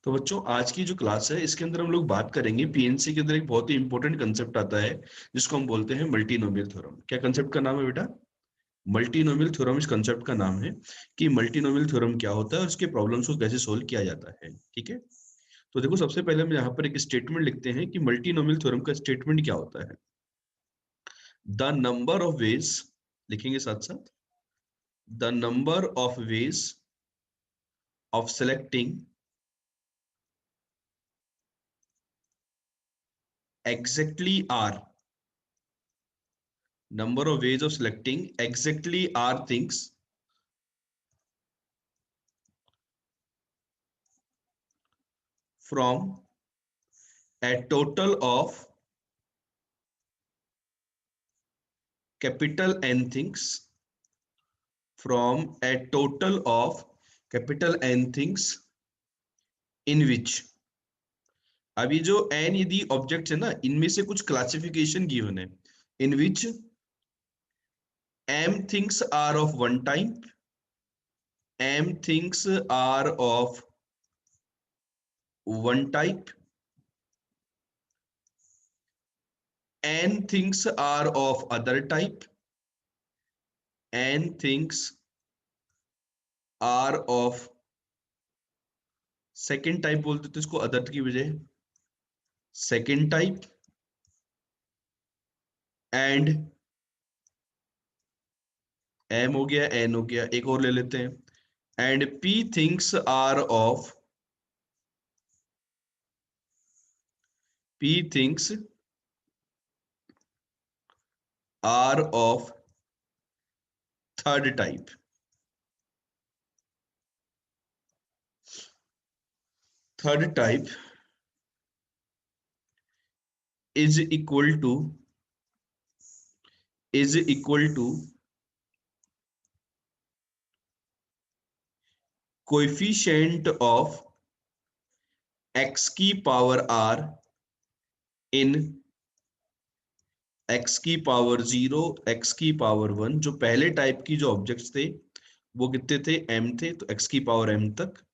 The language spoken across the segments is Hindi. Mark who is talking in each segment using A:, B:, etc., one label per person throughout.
A: तो बच्चों आज की जो क्लास है इसके अंदर हम लोग बात करेंगे पीएनसी के अंदर एक बहुत ही इंपॉर्टेंट कंसेप्ट आता है जिसको हम बोलते हैं मल्टीनोमियल थ्योरम। क्या कंसेप्ट का नाम है बेटा? मल्टीनोमियल थ्योरम इस कंसेप्ट का नाम है कि मल्टीनोमियल थ्योरम क्या होता है और इसके प्रॉब्लम्स को कैसे सोल्व किया जाता है। ठीक है, तो देखो सबसे पहले हम यहाँ पर एक स्टेटमेंट लिखते हैं कि मल्टीनोमियल थ्योरम का स्टेटमेंट क्या होता है। द नंबर ऑफ वेज, लिखेंगे साथ साथ, the number of ways of selecting exactly are number of ways of selecting exactly are things from a total of capital N things from a total of capital N things in which। अब ये जो n यदि ऑब्जेक्ट्स है ना, इनमें से कुछ क्लासिफिकेशन गिवन है। इन विच m things are of one type, m things are of one type, n things are of other type, n things are of second type बोलते थे इसको, अदर की बजाय सेकेंड टाइप, एंड एम हो गया, एन हो गया, एक और ले लेते हैं, and p things are of, p things are of third type. Third type is equal to coefficient of x की पावर आर इन एक्स की पावर 0, एक्स की पावर 1। जो पहले टाइप की जो ऑब्जेक्ट्स थे वो कितने थे? m थे, तो x की पावर m तक।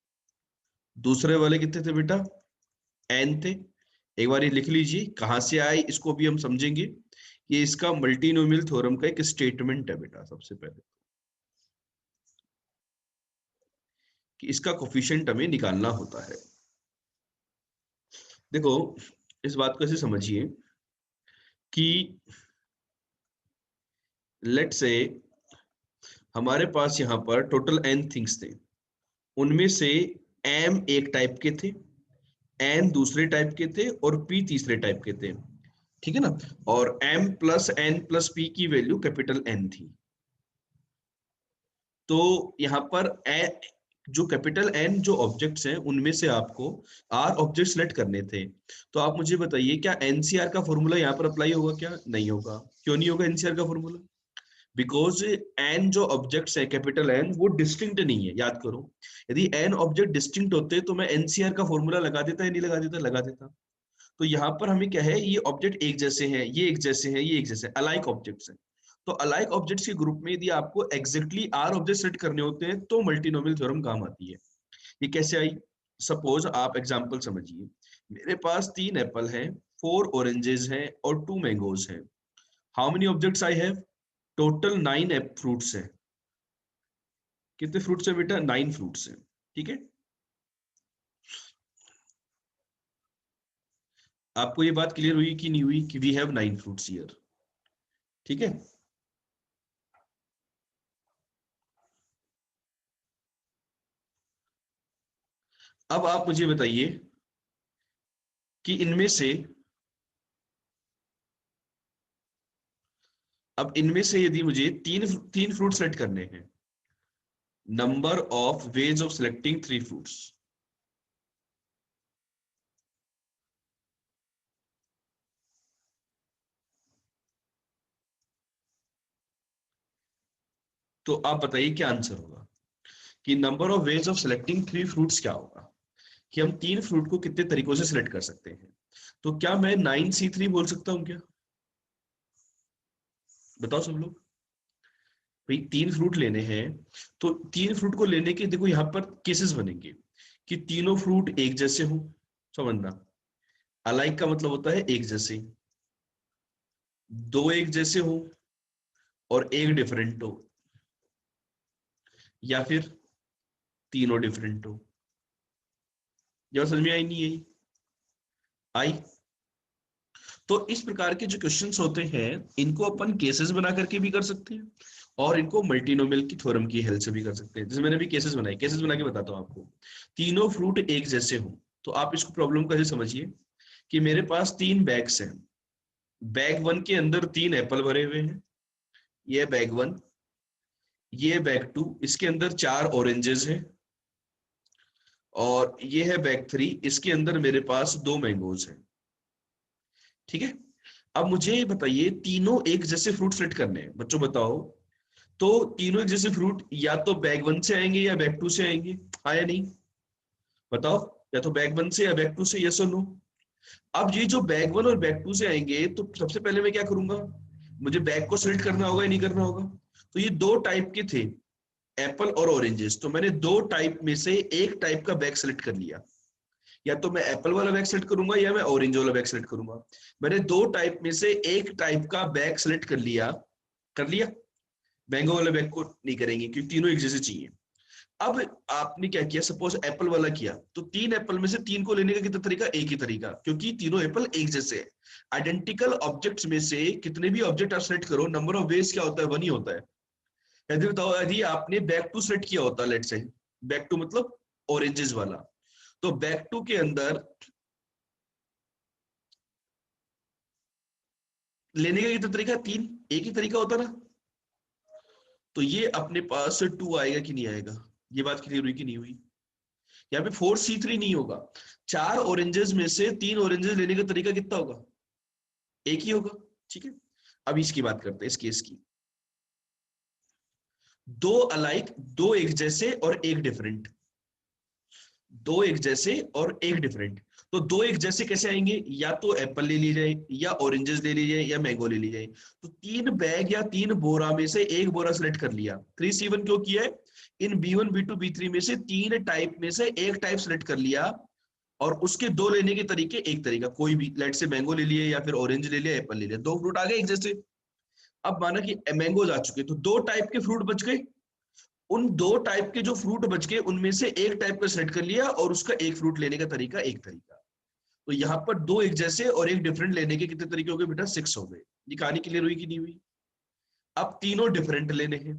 A: दूसरे वाले कितने थे बेटा? n थे। एक बार ये लिख लीजिए कहां से आए, इसको भी हम समझेंगे। ये इसका मल्टीनोमियल थ्योरम का एक स्टेटमेंट है बेटा। सबसे पहले कि इसका कोफिशिएंट हमें निकालना होता है। देखो इस बात को ऐसे समझिए कि लेट से हमारे पास यहाँ पर टोटल n थिंग्स थे, उनमें से m एक टाइप के थे, n दूसरे टाइप के थे और p तीसरे टाइप के थे। ठीक है ना? और m plus n plus p की वैल्यू कैपिटल N थी। तो यहाँ पर जो कैपिटल N जो ऑब्जेक्ट्स हैं उनमें से आपको R ऑब्जेक्ट सेलेक्ट करने थे। तो आप मुझे बताइए क्या NCR का फॉर्मूला यहाँ पर अप्लाई होगा? क्या नहीं होगा? क्यों नहीं होगा NCR का फॉर्मूला? बिकॉज एन जो ऑब्जेक्ट्स है कैपिटल एन वो डिस्टिंक्ट नहीं है। याद करो, यदि एन ऑब्जेक्ट डिस्टिंक्ट होते तो मैं एनसीआर का फॉर्मूला लगा देता या नहीं लगा देता? लगा देता। तो यहाँ पर हमें क्या है, ये ऑब्जेक्ट एक जैसे हैं, ये एक जैसे हैं, ये एक जैसे अलाइक ऑब्जेक्ट्स हैं। तो अलाइक ऑब्जेक्ट्स के ग्रुप में यदि आपको एग्जैक्टली आर ऑब्जेक्ट सेट करने होते हैं तो मल्टीनोमियल थ्योरम काम आती है। ये कैसे आई? सपोज आप एग्जांपल समझिए, मेरे पास 3 एप्पल हैं, 4 ऑरेंजेस हैं और 2 मैंगोज हैं। How many objects I have? Total 9 fruits हैं। कितने फ्रूट्स है बेटा? 9 फ्रूट्स हैं। ठीक है, आपको ये बात क्लियर हुई कि नहीं हुई कि वी हैव 9 फ्रूट्स हियर? ठीक है, अब आप मुझे बताइए कि इनमें से, अब इनमें से यदि मुझे तीन तीन फ्रूट सेलेक्ट करने हैं, number of ways of selecting 3 fruits. तो आप बताइए क्या आंसर होगा कि number of ways of selecting 3 fruits क्या होगा, कि हम 3 फ्रूट को कितने तरीकों से सिलेक्ट कर सकते हैं। तो क्या मैं 9C3 बोल सकता हूं क्या? बताओ सब लोग। भाई 3 फ्रूट लेने हैं तो 3 फ्रूट को लेने के देखो यहाँ पर केसेस बनेंगे कि तीनों फ्रूट एक जैसे हो, समझना। अलाइक का मतलब होता है एक जैसे, दो एक जैसे हो और एक डिफरेंट हो, या फिर तीनों डिफरेंट हो। जब समझ में आई नहीं आई? आई? तो इस प्रकार के जो क्वेश्चंस होते हैं इनको अपन केसेस बना करके भी कर सकते हैं, और इनको मल्टीनोमियल की थ्योरम की हेल्प से भी कर सकते हैं। जैसे मैंने भी केसेस बनाए, केसेस बना के बताता हूँ आपको। तीनों फ्रूट एक जैसे हो, तो आप इसको प्रॉब्लम कैसे समझिए कि मेरे पास तीन बैग्स हैं। बैग वन के अंदर तीन एप्पल भरे हुए हैं, ये बैग वन। ये बैग टू, इसके अंदर चार ऑरेंजेस हैं। और ये है बैग थ्री, इसके अंदर मेरे पास दो मैंगोज हैं। ठीक है। अब मुझे ये बताइए, तीनों एक जैसे फ्रूट सेलेक्ट करने हैं बच्चों, बताओ। तो तीनों एक जैसे फ्रूट या तो बैग वन से आएंगे या बैग टू से आएंगे, हाँ या नहीं? बताओ, या तो बैग वन से या बैग टू से, यस और नो। अब ये जो बैग वन और बैग टू से आएंगे, तो सबसे पहले मैं क्या करूंगा, मुझे बैग को सिलेक्ट करना होगा या नहीं करना होगा? तो ये दो टाइप के थे, एप्पल और ऑरेंजेस, तो मैंने दो टाइप में से एक टाइप का बैग सेलेक्ट कर लिया। या तो मैं एप्पल वाला बैग सेलेक्ट करूंगा या मैं ऑरेंज वाला बैग सेलेक्ट करूंगा। मैंने दो टाइप में से एक टाइप का बैग सेलेक्ट कर लिया। कर लिया। मैंगो वाले बैग को नहीं करेंगे क्योंकि तीनों एक जैसे चाहिए। अब आपने क्या किया, सपोज एप्पल वाला किया, तो तीन एप्पल में से तीन को लेने का कितना तरीका, एक ही तरीका, क्योंकि तीनों एप्पल एक जैसे है। आइडेंटिकल ऑब्जेक्ट्स में से कितने भी ऑब्जेक्ट आप सेलेक्ट करो, नंबर ऑफ वेज क्या होता है, वन ही होता है। यदि बताओ, यदि आपने बैक टू सेलेक्ट किया होता, लेट से बैक टू मतलब ऑरेंजेस वाला, तो बैक टू के अंदर लेने का कितना तरीका, तीन, एक ही तरीका होता ना। तो ये अपने पास टू आएगा कि नहीं आएगा? ये बात क्लियर हुई कि नहीं हुई? यहाँ पे फोर सी थ्री नहीं होगा। चार ऑरेंजेस में से तीन ऑरेंजेस लेने का तरीका कितना होगा, एक ही होगा। ठीक है। अब इसकी बात करते हैं, इस केस की। दो अलाइक, दो एक जैसे और एक डिफरेंट। दो एक जैसे और एक डिफरेंट। तो दो एक जैसे कैसे आएंगे, या तो एप्पल ले ली जाए, या ऑरेंजेस ले ली जाए, या मैंगो ले ली जाए। तो तीन बैग या तीन बोरा में से एक बोरा सेलेक्ट कर लिया। 3C1 क्यों किया है? इन B1 B2 B3 में से तीन टाइप में से एक टाइप सेलेक्ट कर लिया, और उसके दो लेने के तरीके, एक तरीका कोई भी, लेट से मैंगो ले लिए या फिर ऑरेंज ले लिया, एप्पल ले लिया, दो फ्रूट आ गए एक जैसे। अब माना कि मैंगोज आ चुके, तो दो टाइप के फ्रूट बच गए। उन दो टाइप के जो फ्रूट बच गए उनमें से एक टाइप का सेलेक्ट कर लिया, और उसका एक फ्रूट लेने का तरीका एक तरीका। तो यहाँ पर दो एक जैसे और एक डिफरेंट लेने के कितने तरीके हो गए बेटा, 6 हो गए। ये कहानी क्लियर हुई कि नहीं हुई? अब तीनों डिफरेंट लेने हैं।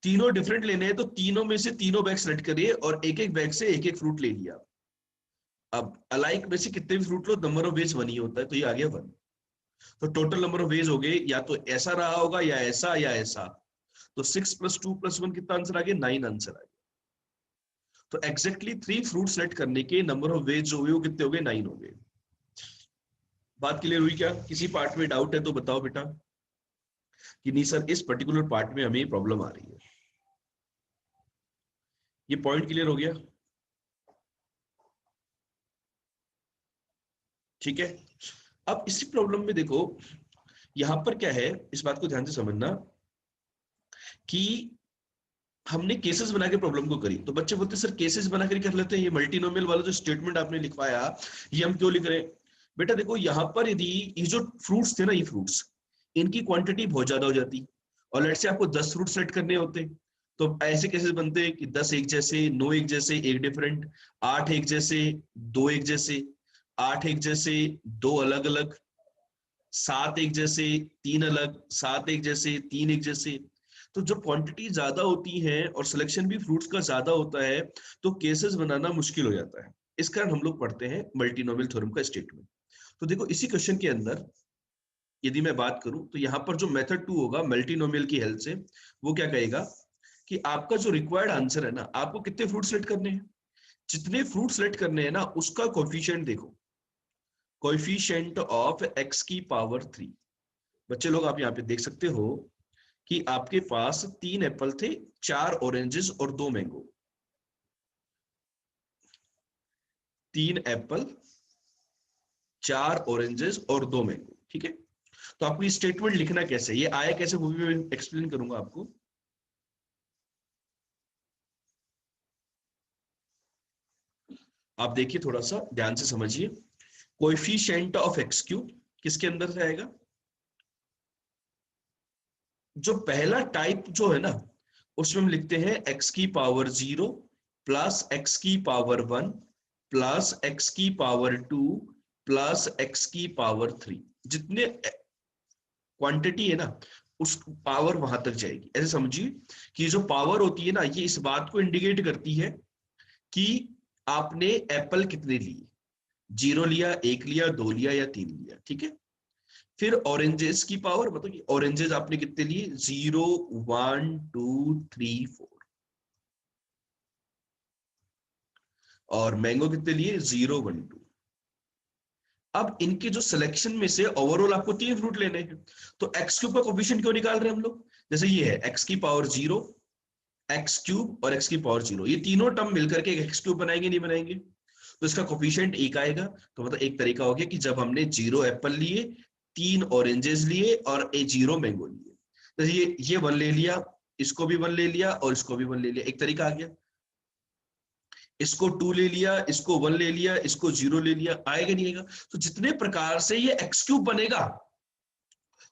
A: तीनों डिफरेंट लेने हैं, तो तीनों में से तीनों बैग सेलेक्ट करिए और एक एक बैग से एक एक फ्रूट ले लिया। अब अलाइक में से कितने भी फ्रूट लो, नंबर ऑफ वेज वन ही होता है, तो ये आ गया वन। तो टोटल नंबर ऑफ वेज हो गए, या तो ऐसा रहा होगा या ऐसा या ऐसा। तो 6 + 2 + 1 कितना आंसर आ गया, 9 आंसर आ गया। तो एग्जैक्टली थ्री फ्रूट सेलेक्ट करने के नंबर ऑफ वेज जो हुए वो कितने हो गए, 9 हो गए। बात क्लियर हुई क्या? किसी पार्ट में डाउट है तो बताओ बेटा, कि नहीं सर इस पर्टिकुलर पार्ट में हमें प्रॉब्लम आ रही है। ये पॉइंट क्लियर हो गया? ठीक है। अब इसी प्रॉब्लम में देखो, यहां पर क्या है, इस बात को ध्यान से समझना कि हमने केसेस बना के प्रॉब्लम को करी, तो बच्चे बोलते सर केसेस बना कर कर लेते हैं, ये मल्टीनोमियल वाला जो स्टेटमेंट आपने लिखवाया ये हम क्यों लिख रहे हैं? बेटा देखो, यहाँ पर यदि ये जो फ्रूट्स थे ना, ये फ्रूट्स, इनकी क्वांटिटी बहुत ज्यादा हो जाती, और लेट से आपको 10 फ्रूट सेट करने होते, तो ऐसे केसेस बनते हैं कि 10 एक जैसे, 9 एक जैसे एक डिफरेंट, 8 एक जैसे, दो एक जैसे, 8 एक जैसे, दो अलग अलग, 7 एक जैसे, तीन अलग, 7 एक जैसे, तीन एक जैसे। तो जब क्वांटिटी ज्यादा होती है और सिलेक्शन भी फ्रूट्स का ज्यादा होता है, तो केसेस बनाना मुश्किल हो जाता है। इस कारण हम लोग पढ़ते हैं मल्टीनोमियल थ्योरम का स्टेटमेंट। तो देखो इसी क्वेश्चन के अंदर यदि मैं बात करूं, तो यहां पर जो मेथड टू होगा मल्टीनोमियल की हेल्प से, वो क्या कहेगा कि आपका जो रिक्वायर्ड आंसर है ना, आपको कितने फ्रूट सेलेक्ट करने हैं, जितने फ्रूट सेलेक्ट करने हैं ना उसका कोएफिशिएंट देखो, कोएफिशिएंट ऑफ x की पावर 3। बच्चे लोग आप यहाँ पे देख सकते हो कि आपके पास तीन एप्पल थे, चार ऑरेंजेस और दो मैंगो। तीन एप्पल, चार ऑरेंजेस और दो मैंगो, ठीक है। तो आपको ये स्टेटमेंट लिखना कैसे, ये आया कैसे, वो भी मैं एक्सप्लेन करूंगा आपको। आप देखिए, थोड़ा सा ध्यान से समझिए। कोएफिशिएंट ऑफ एक्स क्यूब किसके अंदर से आएगा? जो पहला टाइप जो है ना, उसमें हम लिखते हैं एक्स की पावर 0 प्लस एक्स की पावर 1 प्लस एक्स की पावर 2 प्लस एक्स की पावर 3। जितने क्वांटिटी है ना, उस पावर वहां तक जाएगी। ऐसे समझिए कि जो पावर होती है ना, ये इस बात को इंडिकेट करती है कि आपने एप्पल कितने लिए, 0 लिया, 1 लिया, 2 लिया या 3 लिया, ठीक है। फिर ऑरेंजेस की पावर, मतलब ऑरेंजेस आपने कितने लिए, 0 1 2 3 4। और मैंगो कितने लिए, 0 1 2। अब इनके जो सिलेक्शन में से ओवरऑल आपको 3 फ्रूट लेने हैं, तो एक्स क्यूब का कोफिशिएंट क्यों निकाल रहे हैं हम लोग? जैसे ये है एक्स की पावर 0, एक्स क्यूब और एक्स की पावर 0, ये तीनों टर्म मिलकर के एक्स क्यूब बनाएंगे, नहीं बनाएंगे? तो इसका कोफिशिएंट 1 आएगा। तो मतलब एक तरीका हो गया कि जब हमने 0 एप्पल लिए, 3 ऑरेंजेस लिए और 0 मैंगो लिए, तो ये 1 ले लिया, इसको भी 1 ले लिया और इसको भी 1 ले लिया, एक तरीका आ गया। इसको 2 ले लिया, इसको 1 ले लिया, इसको 0 ले लिया, आएगा नहीं आएगा? तो जितने प्रकार से ये एक्स क्यूब बनेगा,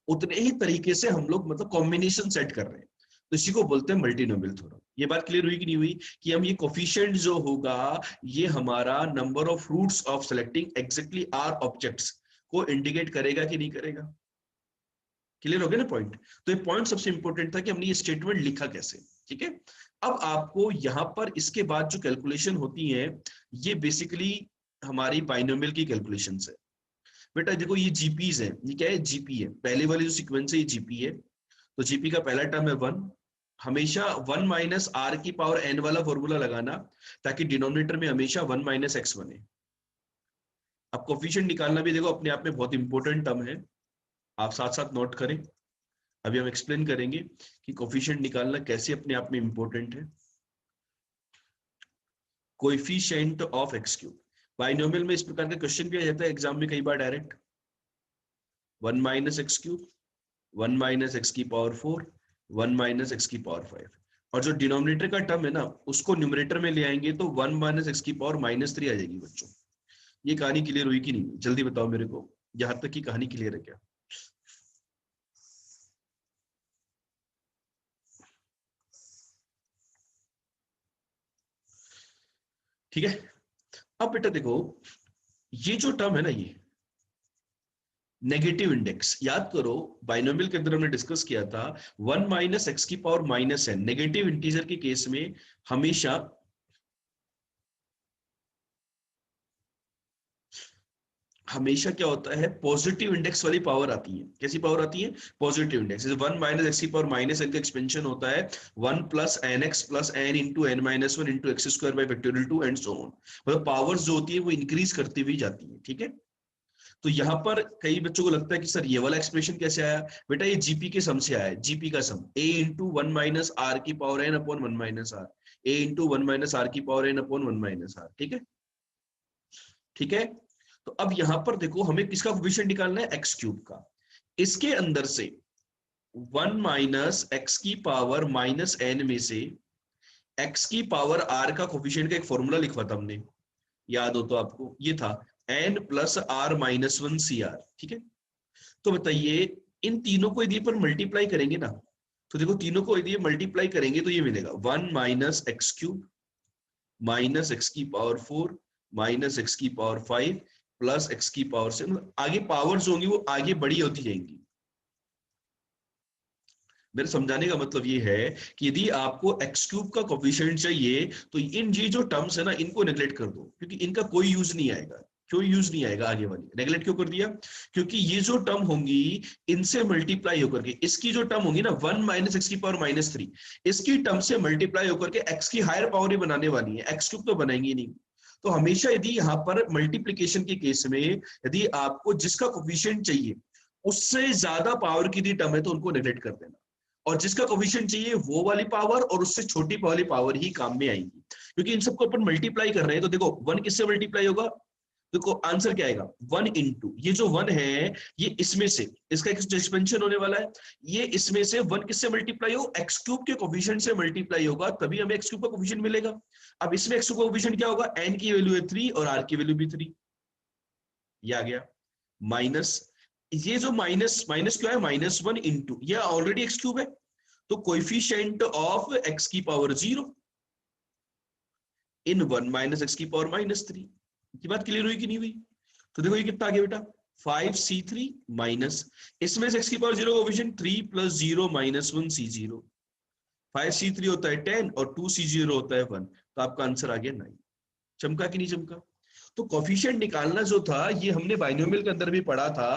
A: उतने ही तरीके से हम लोग मतलब कॉम्बिनेशन सेट कर रहे हैं। तो इसी को बोलते हैं मल्टीनोमियल थ्योरम। ये बात क्लियर हुई कि नहीं हुई? कि हम ये कोफिशिएंट जो होगा, ये हमारा number of roots of selecting exactly r objects को इंडिकेट करेगा कि नहीं करेगा? क्लियर हो गया ना पॉइंट? तो ये पॉइंट सबसे इंपॉर्टेंट था कि हमने ये स्टेटमेंट लिखा कैसे, ठीक है। अब आपको यहां पर इसके बाद जो कैलकुलेशन होती है, ये बेसिकली हमारी बाइनोमियल की कैलकुलेशन है। बेटा देखो, ये जीपीज है, ये क्या है, जीपी है। पहले वाली जो सीक्वेंस है ये जीपी है। तो जीपी का पहला टर्म है 1। हमेशा 1 माइनस आर की पावर एन वाला फॉर्मूला लगाना, ताकि डिनोमिनेटर में हमेशा 1 माइनस एक्स बने। अब कोफिशिएंट निकालना भी देखो अपने आप में बहुत इंपॉर्टेंट टर्म है, आप साथ साथ नोट करें। अभी हम एक्सप्लेन करेंगे कि कोफिशिएंट निकालना कैसे अपने आप में इंपॉर्टेंट है। Coefficient of x cube, binomial में इस प्रकार का क्वेश्चन भी आ जाता है एग्जाम में कई बार direct. 1 minus x cube, 1 minus x की पावर 4, 1 माइनस एक्स की पावर 5। और जो डिनोमिनेटर का टर्म है ना, उसको न्यूमरेटर में ले आएंगे तो 1 माइनस एक्स की पावर -3 आ जाएगी बच्चों। ये कहानी क्लियर हुई कि नहीं? जल्दी बताओ मेरे को, यहां तक की कहानी क्लियर है क्या? ठीक है। अब बेटा देखो, ये जो टर्म है ना, ये नेगेटिव इंडेक्स, याद करो बाइनोमियल के अंदर हमने डिस्कस किया था 1 माइनस एक्स की पावर -n, नेगेटिव इंटीजर के केस में हमेशा हमेशा क्या होता है, पॉजिटिव इंडेक्स वाली पावर आती है। कैसी पावर आती है? Positive index. जैसे 1 माइनस एक्स की पावर -n का एक्सपेंशन होता है 1 plus n x plus n into n minus 1 into x square by factorial 2 and so on. मतलब पावर्स जो होती है वो इंक्रीज करती हुई जाती है, ठीक है। तो यहाँ पर कई बच्चों को लगता है कि सर ये वाला एक्सप्रेशन कैसे आया? बेटा ये जीपी के सम से आया है। जीपी का sum a into 1 minus r की power n upon 1 minus r, a into 1 minus r की power n upon 1 minus r, ठीक है। ठीक है। तो अब यहां पर देखो, हमें किसका कोफिशिएंट निकालना है? एक्स क्यूब का। इसके अंदर से 1 माइनस एक्स की पावर -n में से एक्स की पावर आर का कोफिशिएंट का एक फॉर्मूला लिखवा था हमने, याद हो तो आपको, ये था n plus r minus 1 c r, ठीक है। तो बताइए, इन तीनों को यदि अपन मल्टीप्लाई करेंगे ना, तो देखो तीनों को यदि मल्टीप्लाई करेंगे तो ये मिलेगा 1 minus x cube minus x की पावर 4 माइनस एक्स की पावर 5 प्लस एक्स की पावर से, मतलब आगे पावर्स होंगी वो आगे बड़ी होती जाएंगी। मेरे समझाने का मतलब ये है कि यदि आपको एक्स क्यूब का कोफिशिएंट चाहिए, तो इन ये जो टर्म्स है ना, इनको नेग्लेक्ट कर दो, क्योंकि इनका कोई यूज नहीं आएगा। क्यों यूज नहीं आएगा? आगे वाली नेग्लेक्ट क्यों कर दिया? क्योंकि ये जो टर्म होंगी, इनसे मल्टीप्लाई होकर के इसकी जो टर्म होगी ना 1 माइनस एक्स की पावर -3, इसकी टर्म से मल्टीप्लाई होकर के एक्स की हायर पावर ही बनाने वाली है, एक्स क्यूब तो बनाएंगी नहीं। तो हमेशा यदि यहाँ पर मल्टीप्लीकेशन के केस में यदि आपको जिसका कोफिशिएंट चाहिए उससे ज्यादा पावर की दी टर्म है, तो उनको नेग्लेक्ट कर देना, और जिसका कोफिशिएंट चाहिए वो वाली पावर और उससे छोटी वाली पावर ही काम में आएंगी। क्योंकि इन सबको अपन मल्टीप्लाई कर रहे हैं, तो देखो 1 किससे मल्टीप्लाई होगा? देखो आंसर क्या आएगा, 1 इंटू ये जो 1 है ये इसमें से, इसका एक्सपेंशन होने वाला है, ये इसमें से 1 किससे मल्टीप्लाई हो, एक्स क्यूब के कोफिशिएंट से मल्टीप्लाई होगा, तभी हमें एक्स क्यूब का कोफिशिएंट मिलेगा। अब इसमें एक्स क्यूब का कोफिशिएंट क्या होगा, एन की वैल्यू है 3 और आर की वैल्यू भी 3, ये आ गया माइनस, ये जो माइनस माइनस क्यों है, -1 इंटू ये ऑलरेडी एक्स क्यूब है, तो कोएफिशिएंट ऑफ एक्स की पावर 0 इन 1 माइनस एक्स की पावर -3। ये बात क्लियर हुई कि नहीं हुई? तो देखो ये कितना आ गया बेटा, 5c3 माइनस, इसमें से एक्स की पावर 0 का कोएफिशिएंट 3 + 0 - 1c0, 5c3 होता है 10 और 2c0 होता है 1, तो आपका आंसर आ गया 9। चमका कि नहीं चमका? तो कोफिशिएंट निकालना जो था ये हमने बाइनोमियल के अंदर भी पढ़ा था,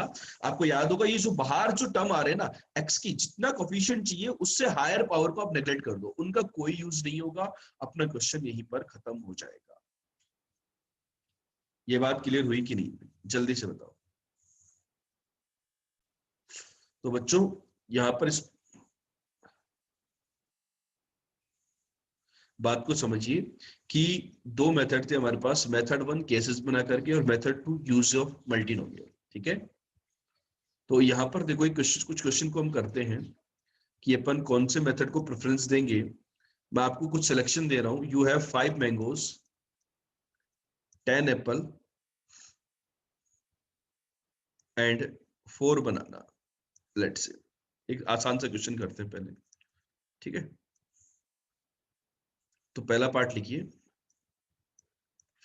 A: आपको याद होगा, ये जो बाहर जो टर्म आ रहे हैं ना एक्स की, जितना कोफिशिएंट चाहिए उससे हायर पावर को आप नेग्लेक्ट कर दो, उनका कोई यूज नहीं होगा, अपना क्वेश्चन यहीं पर खत्म हो जाएगा। ये बात क्लियर हुई कि नहीं? जल्दी से बताओ। तो बच्चों यहां पर इस बात को समझिए कि दो मेथड थे हमारे पास, मेथड 1 केसेस बना करके और मेथड 2 यूज ऑफ मल्टीनोमियल, ठीक है। तो यहाँ पर देखो एक कुछ क्वेश्चन को हम करते हैं कि अपन कौन से मेथड को प्रेफरेंस देंगे। मैं आपको कुछ सिलेक्शन दे रहा हूं, you have 5 mangoes, 10 Apple and 4 banana, let's say. एक आसान सा क्वेश्चन करते हैं पहले, ठीक है। तो पहला पार्ट लिखिए,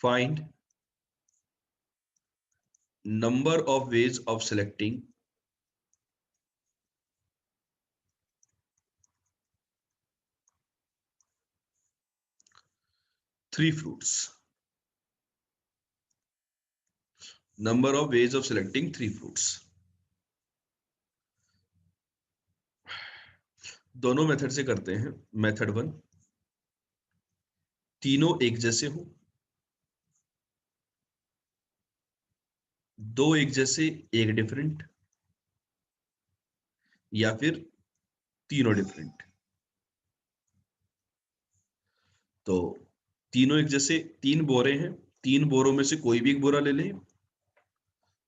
A: find number of ways of selecting three fruits, number of ways of selecting three fruits. दोनों मेथड से करते हैं। मेथड 1, तीनों एक जैसे हो, दो एक जैसे एक डिफरेंट, या फिर तीनों डिफरेंट। तो तीनों एक जैसे, 3 बोरे हैं, 3 बोरों में से कोई भी एक बोरा ले लें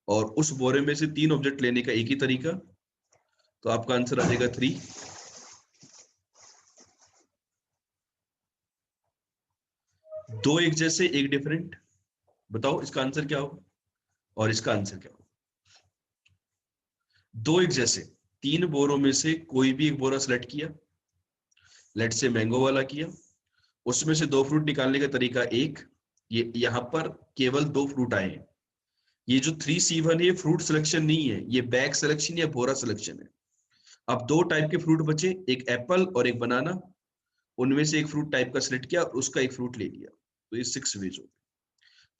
A: और उस बोरे में से 3 ऑब्जेक्ट लेने का एक ही तरीका, तो आपका आंसर आ जाएगा 3। दो एक जैसे एक डिफरेंट, बताओ इसका आंसर क्या होगा और इसका आंसर क्या होगा। दो एक जैसे, 3 बोरों में से कोई भी एक बोरा सेलेक्ट किया, लेट से मैंगो वाला किया, उसमें से 2 फ्रूट निकालने का तरीका एक, ये यहां पर केवल 2 फ्रूट आए हैं। ये जो 3C1 है ये फ्रूट सिलेक्शन नहीं है, ये बैग सिलेक्शन या बोरा सिलेक्शन है। अब 2 टाइप के फ्रूट बचे, एक एप्पल और एक बनाना, उनमें से एक फ्रूट टाइप का सिलेक्ट किया और उसका एक फ्रूट ले लिया, तो ये 6 वेज हो गए।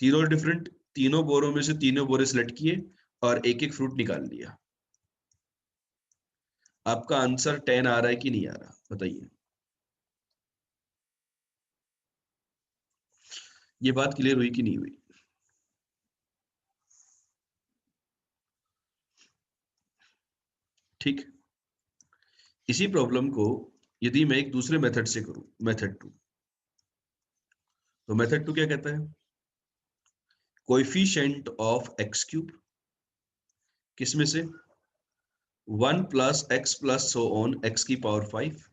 A: तीनों डिफरेंट, तीनों बोरों में से तीनों बोरे सिलेक्ट किए और एक एक फ्रूट निकाल लिया। आपका आंसर 10 आ रहा है कि नहीं आ रहा, बताइए। ये बात क्लियर हुई कि नहीं हुई? ठीक। इसी प्रॉब्लम को यदि मैं एक दूसरे मेथड से करूं, मेथड 2, तो मेथड 2 क्या कहता है, कोएफिशिएंट ऑफ एक्स क्यूब, किसमें से 1 + x + so on x की power 5,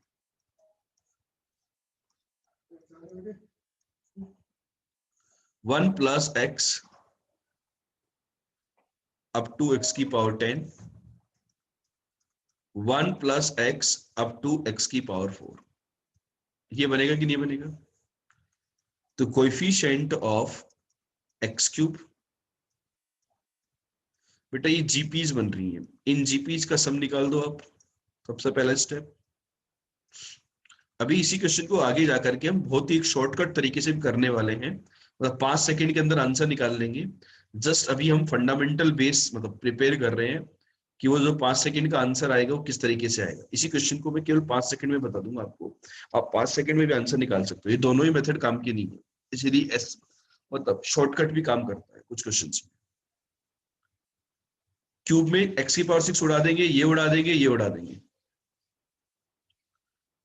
A: 1 + x up to x की power 10, 1 + x up to x की पावर 4। ये बनेगा कि नहीं बनेगा? तो कोएफिशिएंट ऑफ एक्स क्यूब, बेटा ये जीपीज बन रही हैं, इन जीपीज का सम निकाल दो आप, सबसे पहला स्टेप। अभी इसी क्वेश्चन को आगे जाकर के हम बहुत ही एक शॉर्टकट तरीके से करने वाले हैं, मतलब 5 सेकंड के अंदर आंसर निकाल लेंगे। जस्ट अभी हम फंडामेंटल बेस मतलब प्रिपेयर कर रहे हैं कि वो जो 5 सेकंड का आंसर आएगा वो किस तरीके से आएगा। इसी क्वेश्चन को मैं केवल 5 सेकंड में बता दूंगा आपको, आप 5 सेकंड में भी आंसर निकाल सकते हो। ये दोनों ही मेथड काम की नहीं है, इसलिए मतलब शॉर्टकट भी काम करता है कुछ क्वेश्चन में। क्यूब में x की पावर 6 उड़ा देंगे, ये उड़ा देंगे, ये उड़ा देंगे,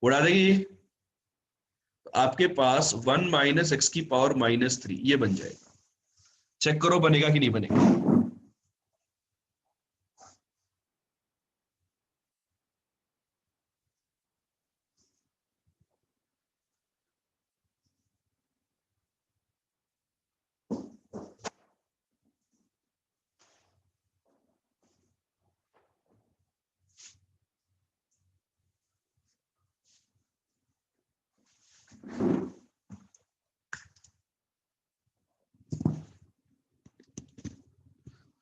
A: उड़ा देंगे ये, तो आपके पास 1 - x की पावर -3 ये बन जाएगा। चेक करो बनेगा कि नहीं बनेगा।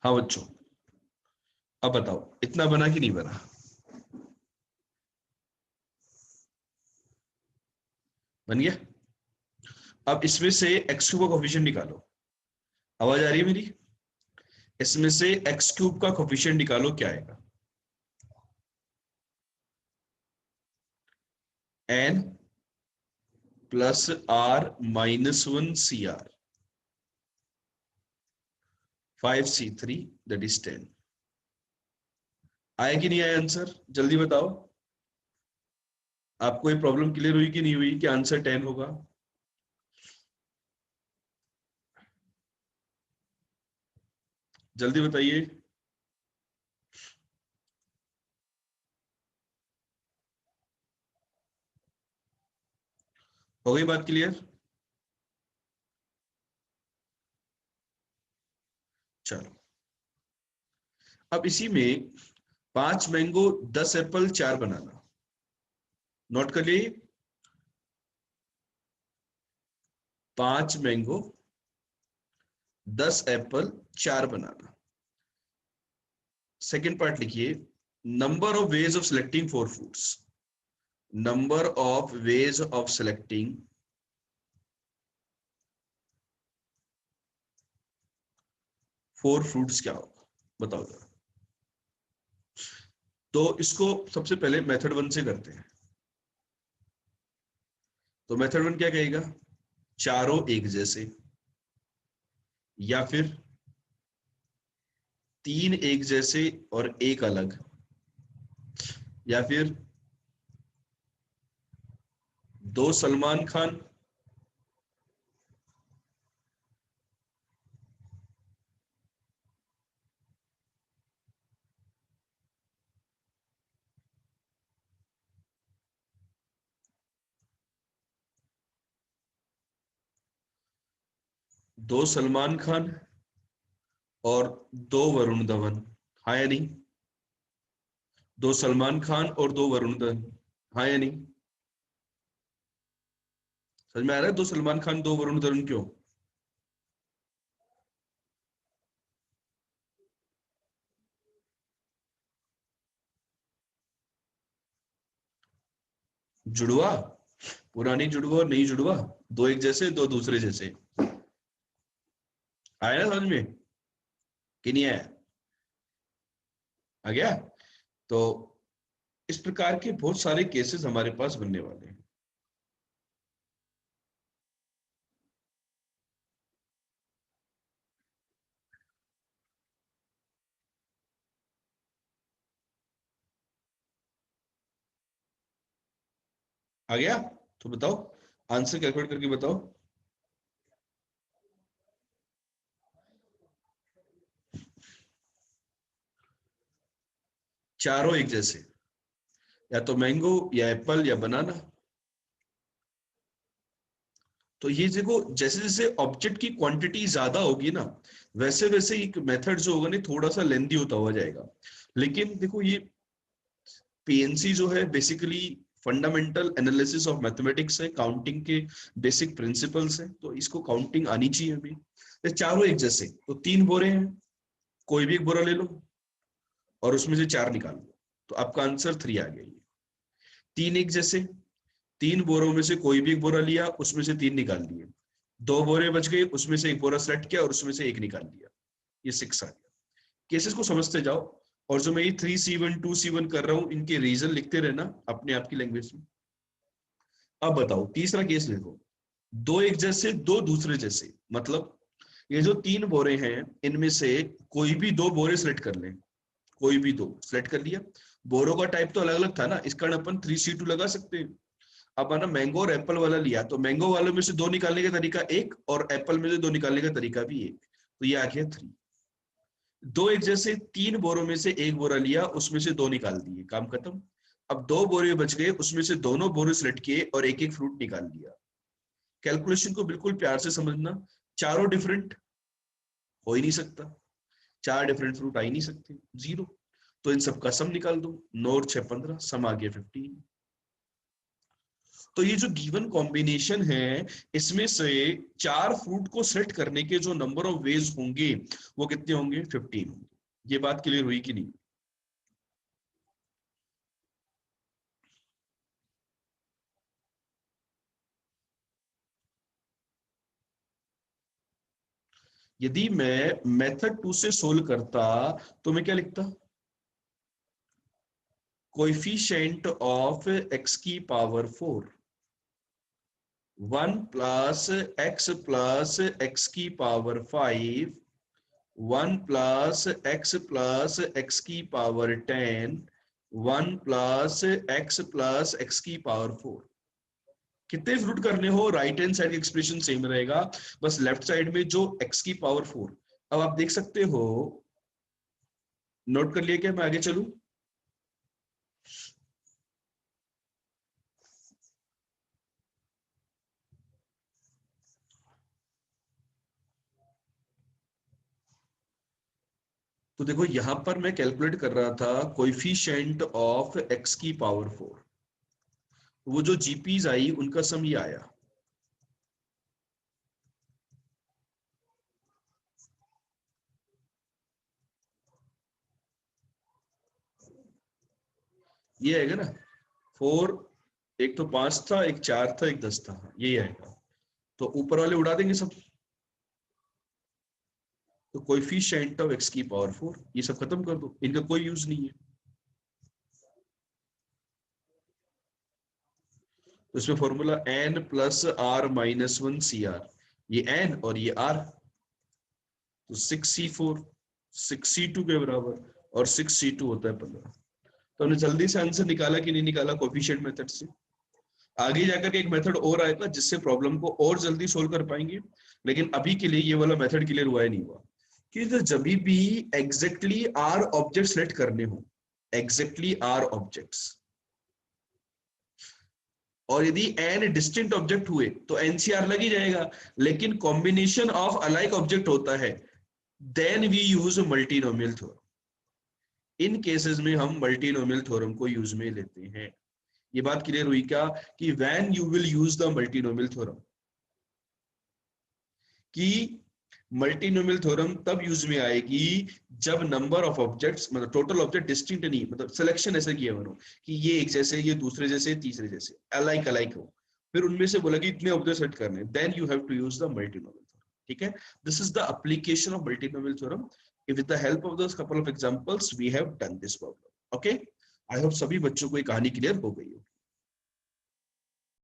A: हाँ बच्चों, अब बताओ इतना बना कि नहीं बना। बन गया। अब इसमें से एक्स क्यूब का कोफिशिएंट निकालो। आवाज आ रही है मेरी? इसमें से एक्स क्यूब का कोफिशिएंट निकालो, क्या आएगा? N plus r -1 c r 5c3 that is 10। आया कि नहीं आया आंसर? जल्दी बताओ। आपको ये प्रॉब्लम क्लियर हुई कि नहीं हुई कि आंसर 10 होगा? जल्दी बताइए। हो गई बात क्लियर? चलो, अब इसी में 5 मैंगो 10 एप्पल 4 बनाना। नोट कर लिए? 5 मैंगो 10 एप्पल 4 बनाना। सेकेंड पार्ट लिखिए, number of ways of selecting 4 fruits. Number of ways of selecting 4 fruits क्या होगा, बताओ जरा। तो इसको सबसे पहले मेथड 1 से करते हैं। तो मेथड 1 क्या कहेगा? चारों एक जैसे, या फिर 3 एक जैसे और एक अलग, या फिर 2 सलमान खान, दो सलमान खान और 2 वरुण धवन। हाँ या नहीं? 2 सलमान खान और 2 वरुण धवन। हाँ या नहीं? समझ में आ रहा है? 2 सलमान खान 2 वरुण धवन क्यों? जुड़वा, पुरानी जुड़वा और नई जुड़वा, 2 एक जैसे 2 दूसरे जैसे। आया ना समझ में कि नहीं आया? आ गया। तो इस प्रकार के बहुत सारे केसेस हमारे पास बनने वाले हैं। आ गया? तो बताओ, आंसर कैलकुलेट करके बताओ। चारों एक जैसे, या तो मैंगो या एप्पल या बनाना। तो ये देखो, जैसे जैसे ऑब्जेक्ट की क्वांटिटी ज्यादा होगी ना, वैसे वैसे एक मेथड जो होगा ना थोड़ा सा लेंदी होता हुआ जाएगा। लेकिन देखो, ये पीएनसी जो है basically fundamental analysis of mathematics है, काउंटिंग के बेसिक प्रिंसिपल्स है, तो इसको काउंटिंग आनी चाहिए अभी। ये चारों एक जैसे, तो 3 बोरे हैं, कोई भी एक बोरा ले लो और उसमें से 4 निकाल लो, तो आपका आंसर 3 आ गया। ये 3 एक जैसे, 3 बोरों में से कोई भी एक बोरा लिया, उसमें से 3 निकाल लिए, 2 बोरे बच गए, उसमें से एक बोरा सेलेक्ट किया और उसमें से एक निकाल लिया, ये 6 आ गया। केसेस को समझते जाओ, और जो मैं ये 3C1 2C1 कर रहा हूं, इनके रीजन लिखते रहना अपने आप की लैंग्वेज में। अब बताओ तीसरा केस देखो, 2 एक जैसे 2 दूसरे जैसे, मतलब ये जो 3 बोरे हैं, इनमें से कोई भी 2 बोरे सेलेक्ट कर लें। कोई भी 2 सेलेक्ट कर लिया। बोरों का टाइप तो अलग अलग था ना, इस कारण अपन 3C2 लगा सकते हैं। अब ना मैंगो और एप्पल वाला लिया, तो मैंगो वाले में से 2 निकालने का तरीका एक, और एप्पल में से 2 निकालने का तरीका भी एक। तो ये आ गया 3। दो एक जैसे 3 बोरों में से एक बोरा लिया, उसमें से 2 निकाल दिए, काम खत्म। अब 2 बोरे बच गए, उसमें से दोनों बोरे सेलेक्ट किए और एक एक फ्रूट निकाल लिया। कैलकुलेशन को बिल्कुल प्यार से समझना, चारों डिफरेंट हो ही नहीं सकता, 4 डिफरेंट फ्रूट आ ही नहीं सकते, 0। तो इन सबका सम निकाल दो, 9 और 6 15, सम आ गया 15। तो ये जो गिवन कॉम्बिनेशन है, इसमें से 4 फ्रूट को सेट करने के जो नंबर ऑफ वेज होंगे वो कितने होंगे, 15 होंगे। ये बात क्लियर हुई कि नहीं? यदि मैं मेथड 2 से सोल्व करता तो मैं क्या लिखता, कोएफिशिएंट ऑफ x की पावर 4, 1 प्लस x की पावर 5, 1 प्लस x की पावर 10, 1 प्लस x की पावर 4। कितने फ्रूट करने हो, right hand side expression same रहेगा, बस लेफ्ट साइड में जो x की पावर 4। अब आप देख सकते हो, नोट कर लिया क्या, मैं आगे चलूं? तो देखो यहां पर मैं कैलकुलेट कर रहा था कोएफिशिएंट ऑफ x की पावर 4, वो जो जीपीज आई उनका सम ये आया। ये आएगा ना 4, एक तो 5 था, एक 4 था, एक 10 था, यही आएगा। तो ऊपर वाले उड़ा देंगे सब, तो कोएफिशिएंट ऑफ x की पावर 4, ये सब खत्म कर दो, इनका कोई यूज नहीं है। तो इसमें formula n plus r minus 1 CR, ये n और ये r, तो 6C4 6C2 के बराबर, और 6C2 होता है 15। तो हमने जल्दी से आंसर निकाला कि नहीं निकाला कोएफिशिएंट मेथड से? आगे जाकर के एक मेथड और आएगा जिससे प्रॉब्लम को और जल्दी सोल्व कर पाएंगे, लेकिन अभी के लिए ये वाला मेथड क्लियर हुआ है नहीं हुआ कि तो जब भी एग्जैक्टली आर ऑब्जेक्ट सेलेक्ट करने हो, एग्जैक्टली आर ऑब्जेक्ट्स, और यदि एन डिस्टिंक्ट ऑब्जेक्ट हुए तो एनसीआर लग ही जाएगा, लेकिन कॉम्बिनेशन ऑफ अलाइक ऑब्जेक्ट होता है, then we use multinomial theorem. इन केसेस में हम मल्टीनोमियल थ्योरम को यूज में लेते हैं। ये बात क्लियर हुई क्या, कि when you will use the multinomial theorem, कि मल्टीनोमियल थ्योरम तब यूज में आएगी जब नंबर ऑफ ऑब्जेक्ट्स, मतलब टोटल ऑब्जेक्ट डिस्टिंक्ट नहीं, मतलब सिलेक्शन ऐसे किया बनो कि ये एक जैसे, ये दूसरे जैसे, तीसरे जैसे, अलाइक अलाइक हो, फिर उनमें से बोला कि इतने ऑब्जेक्ट सेट करने, then you have to use the multinomial theorem. ठीक है, this is the application of multinomial theorem. With the help of those couple of examples we have done this problem. Okay, I hope सभी बच्चों को ये कहानी क्लियर हो गई।